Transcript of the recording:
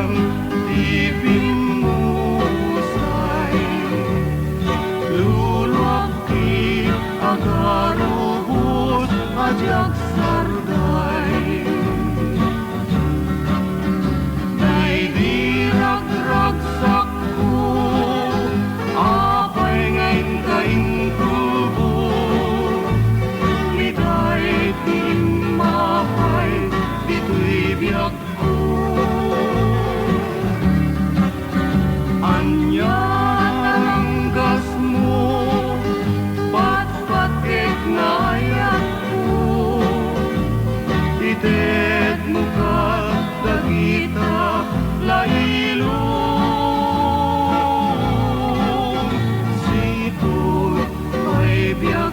ang tipimusay. Lulwakti agarubos ajak sarday. May dirag-ragsak ko, apay ngayon kaing tubo. Mitay timapay, dito'y biyak ko. Anyan ang gas mo, pat-patik na ayak ko. Ited mo ka, dagita, lailong. Sito'y may biyak